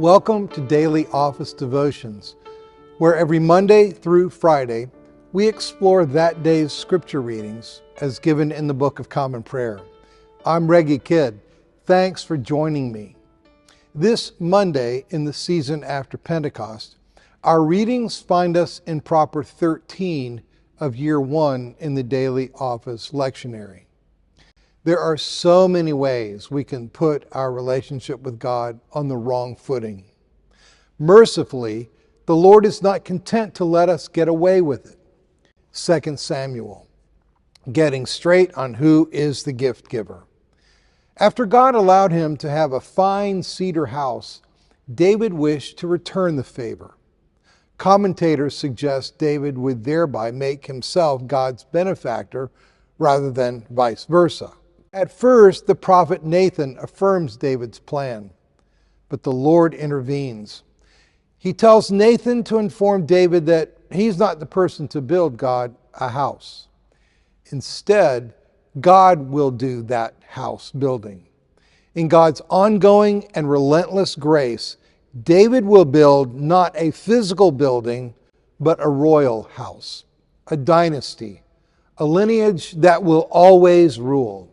Welcome to Daily Office Devotions, where every Monday through Friday, we explore that day's scripture readings as given in the Book of Common Prayer. I'm Reggie Kidd. Thanks for joining me. This Monday in the season after Pentecost, our readings find us in proper 13 of year 1 in the Daily Office lectionary. There are so many ways we can put our relationship with God on the wrong footing. Mercifully, the Lord is not content to let us get away with it. 2 Samuel, getting straight on who is the gift giver. After God allowed him to have a fine cedar house, David wished to return the favor. Commentators suggest David would thereby make himself God's benefactor rather than vice versa. At first, the prophet Nathan affirms David's plan, but the Lord intervenes. He tells Nathan to inform David that he's not the person to build God a house. Instead, God will do that house building. In God's ongoing and relentless grace, David will build not a physical building, but a royal house, a dynasty, a lineage that will always rule.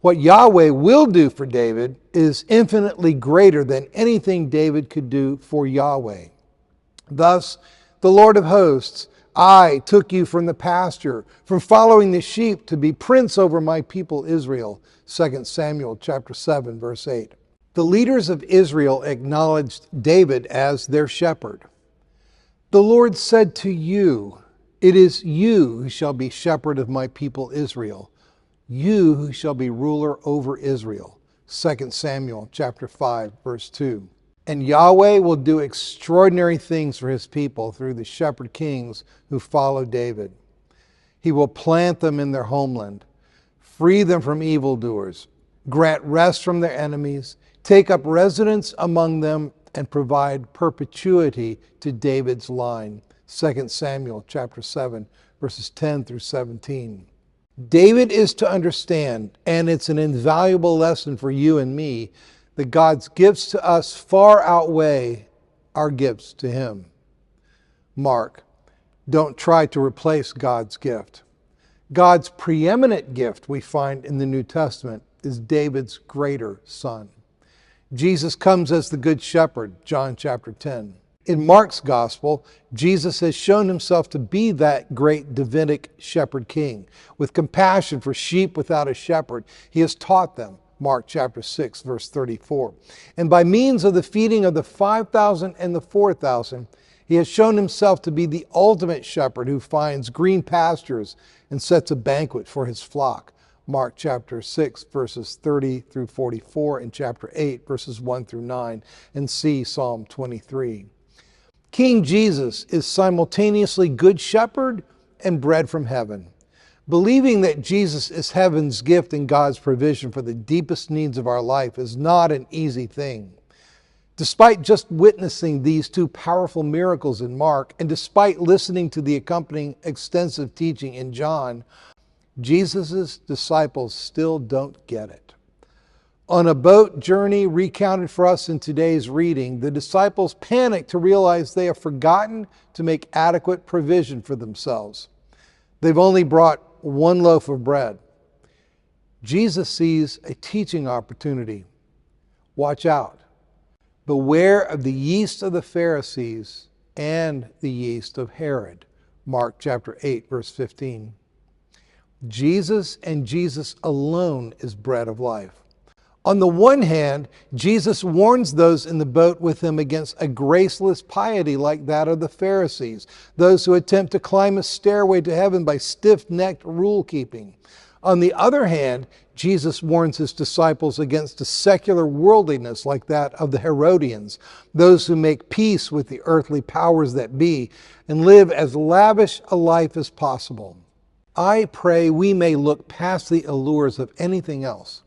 What Yahweh will do for David is infinitely greater than anything David could do for Yahweh. Thus, the Lord of hosts, I took you from the pasture, from following the sheep to be prince over my people Israel. 2 Samuel chapter 7, verse 8. The leaders of Israel acknowledged David as their shepherd. The Lord said to you, it is you who shall be shepherd of my people Israel. You who shall be ruler over Israel. 2 Samuel chapter 5, verse 2. And Yahweh will do extraordinary things for his people through the shepherd kings who follow David. He will plant them in their homeland, free them from evildoers, grant rest from their enemies, take up residence among them, and provide perpetuity to David's line. 2 Samuel chapter 7, verses 10 through 17. David is to understand, and it's an invaluable lesson for you and me, that God's gifts to us far outweigh our gifts to him. Mark, don't try to replace God's gift. God's preeminent gift we find in the New Testament is David's greater son. Jesus comes as the Good Shepherd, John chapter 10. In Mark's gospel, Jesus has shown himself to be that great Davidic shepherd king. With compassion for sheep without a shepherd, he has taught them, Mark chapter 6, verse 34. And by means of the feeding of the 5,000 and the 4,000, he has shown himself to be the ultimate shepherd who finds green pastures and sets a banquet for his flock. Mark chapter 6, verses 30 through 44, and chapter 8, verses 1 through 9, and see Psalm 23. King Jesus is simultaneously Good Shepherd and bread from heaven. Believing that Jesus is heaven's gift and God's provision for the deepest needs of our life is not an easy thing. Despite just witnessing these two powerful miracles in Mark, and despite listening to the accompanying extensive teaching in John, Jesus' disciples still don't get it. On a boat journey recounted for us in today's reading, the disciples panic to realize they have forgotten to make adequate provision for themselves. They've only brought one loaf of bread. Jesus sees a teaching opportunity. Watch out. Beware of the yeast of the Pharisees and the yeast of Herod. Mark chapter 8, verse 15. Jesus and Jesus alone is bread of life. On the one hand, Jesus warns those in the boat with him against a graceless piety like that of the Pharisees, those who attempt to climb a stairway to heaven by stiff-necked rule-keeping. On the other hand, Jesus warns his disciples against a secular worldliness like that of the Herodians, those who make peace with the earthly powers that be and live as lavish a life as possible. I pray we may look past the allures of anything else,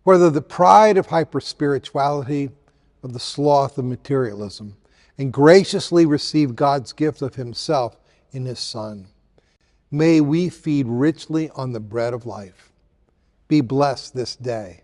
whether the pride of hyper-spirituality or the sloth of materialism, and graciously receive God's gift of himself in his Son. May we feed richly on the bread of life. Be blessed this day.